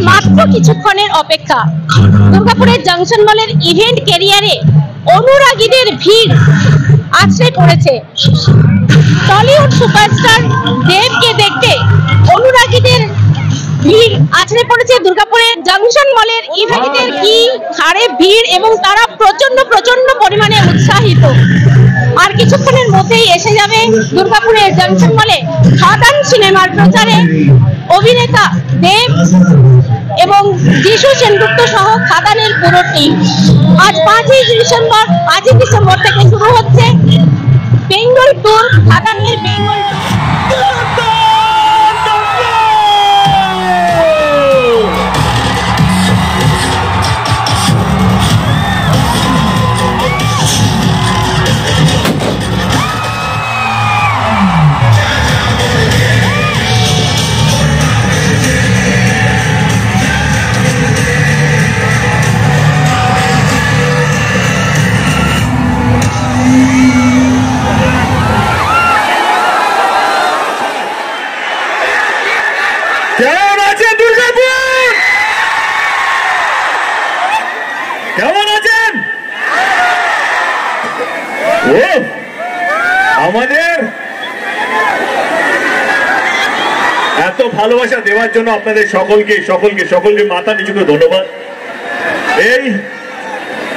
মাত্র কিছুক্ষণের অপেক্ষা। দুর্গাপুরের জংশন মলের ইভেন্ট ক্যারিয়ারে অনুরাগীদের ভিড় আছড়ে পড়েছে। টলিউড সুপারস্টার দেবকে দেখতে অনুরাগীদের ভিড় আছড়ে পড়েছে দুর্গাপুরের জংশন মলের ইভেন্টের কি হারে ভিড়, এবং তারা প্রচন্ড পরিমাণে উৎসাহিত। আর কিছুক্ষণের মধ্যেই এসে যাবে দুর্গাপুরের জংশন মলে খাদান সিনেমার প্রচারে অভিনেতা দেব এবং যিশু সেনগুপ্ত সহ খাদানের পুরো টিম। আজ 5ই ডিসেম্বর থেকে শুরু হচ্ছে বেঙ্গল ট্যুর, খাদানের বেঙ্গল ট্যুর। কেমন আছে দুর্গাপুর? কেমন আছেন? আমাদের এত ভালোবাসা দেওয়ার জন্য আপনাদের সকলকে মাথা নিচু করে ধন্যবাদ। এই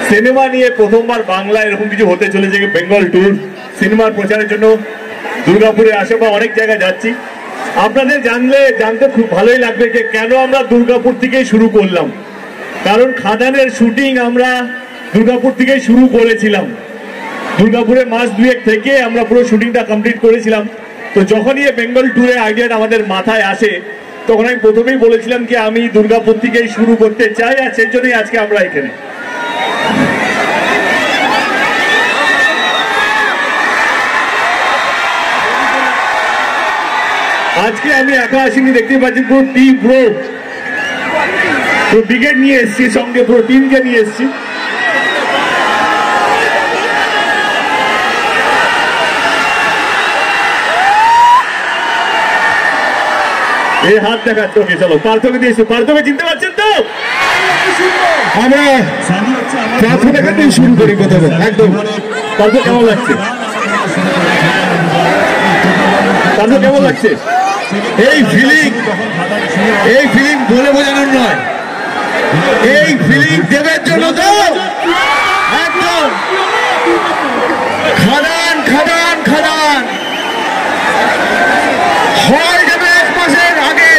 সিনেমা নিয়ে প্রথমবার বাংলা এরকম কিছু হতে চলেছে, বেঙ্গল ট্যুর সিনেমার প্রচারের জন্য দুর্গাপুরে আসে বা অনেক জায়গায় যাচ্ছি। আপনাদের জানতে খুব ভালোই লাগবে যে কেন আমরা দুর্গাপুর থেকেই শুরু করলাম। কারণ খাদানের শুটিং আমরা দুর্গাপুর থেকেই শুরু করেছিলাম। দুর্গাপুরে মাস 2 থেকে আমরা পুরো শুটিংটা কমপ্লিট করেছিলাম। তো যখনই এই বেঙ্গল ট্যুরের আইডিয়াটা আমাদের মাথায় আসে, তখন আমি প্রথমেই বলেছিলাম কি আমি দুর্গাপুর থেকেই শুরু করতে চাই, আর সেই জন্যই আজকে আমরা এখানে। আজকে আমি একা আসিনি, দেখতে পাচ্ছি পুরো টিম, পুরো ব্রিগেড নিয়ে এসছি, সঙ্গে পুরো টিমকে নিয়ে এসছি। এই হাত দেখাচ্ছে, ওকে চলো পার্থকে দিয়েছি। পার্থকে চিনতে পারছেন তো? আমরা পার্থ দেখাতেই শুরু করি প্রথমে একদম। পার্থ কেমন লাগছে? পার্থ কেমন লাগছে? এই ফিলিং বলে বোঝানোর নয়, এই ফিলিং দেবের জন্য তো একদম খাদান হয় যাবে। 1 মাসের আগে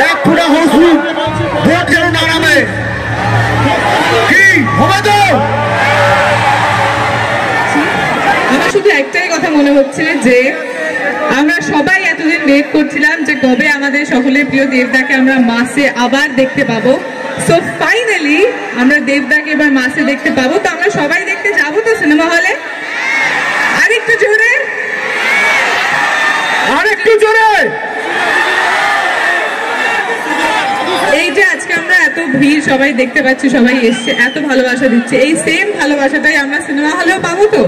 1 ফুটা হসুদ ভোট যেন না নামে, কি হবে তো? আমার শুধু একটাই কথা মনে হচ্ছে যে আমরা সবাই এতদিন ওয়েট করছিলাম যে কবে আমাদের সকলের প্রিয় দেবদাকে আমরা মাসে আবার দেখতে পাবো। সো ফাইনালি আমরা দেবদাকে এবার মাসে দেখতে পাবো। তো আমরা সবাই দেখতে যাবো তো সিনেমা হলে? আরেকটু জোরে। এই যে আজকে আমরা এত ভিড় সবাই দেখতে পাচ্ছি, সবাই এসছে, এত ভালোবাসা দিচ্ছে, এই সেম ভালোবাসাটাই আমরা সিনেমা হলেও পাবো তো?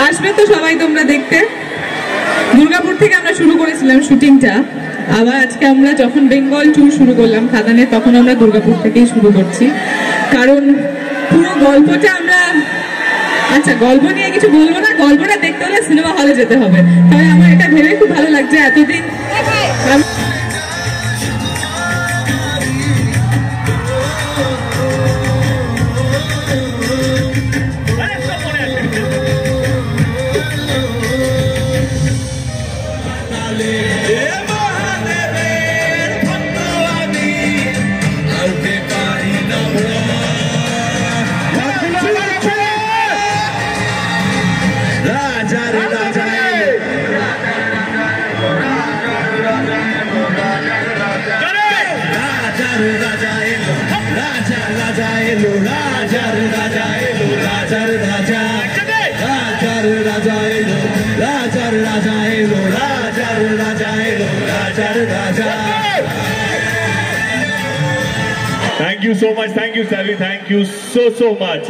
আসবে তো সবাই তোমরা দেখতে? দুর্গাপুর থেকে আমরা শুরু করেছিলাম শুটিংটা, আবার আজকে আমরা যখন বেঙ্গল ট্যুর শুরু করলাম খাদানে, তখন আমরা দুর্গাপুর থেকেই শুরু করছি। কারণ পুরো গল্পটা আমরা, আচ্ছা গল্প নিয়ে কিছু বলবো না, গল্পটা দেখতে হলে সিনেমা হলে যেতে হবে। তবে আমার এটা ভেবে খুব ভালো লাগছে এতদিন Thank you so much. Thank you, Sally. Thank you so much.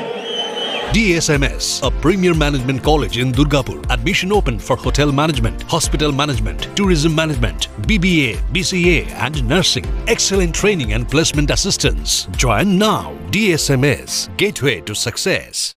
DSMS, a premier management college in Durgapur. Admission open for hotel management, hospital management, tourism management, BBA, BCA and nursing. Excellent training and placement assistance. Join now. DSMS, gateway to success.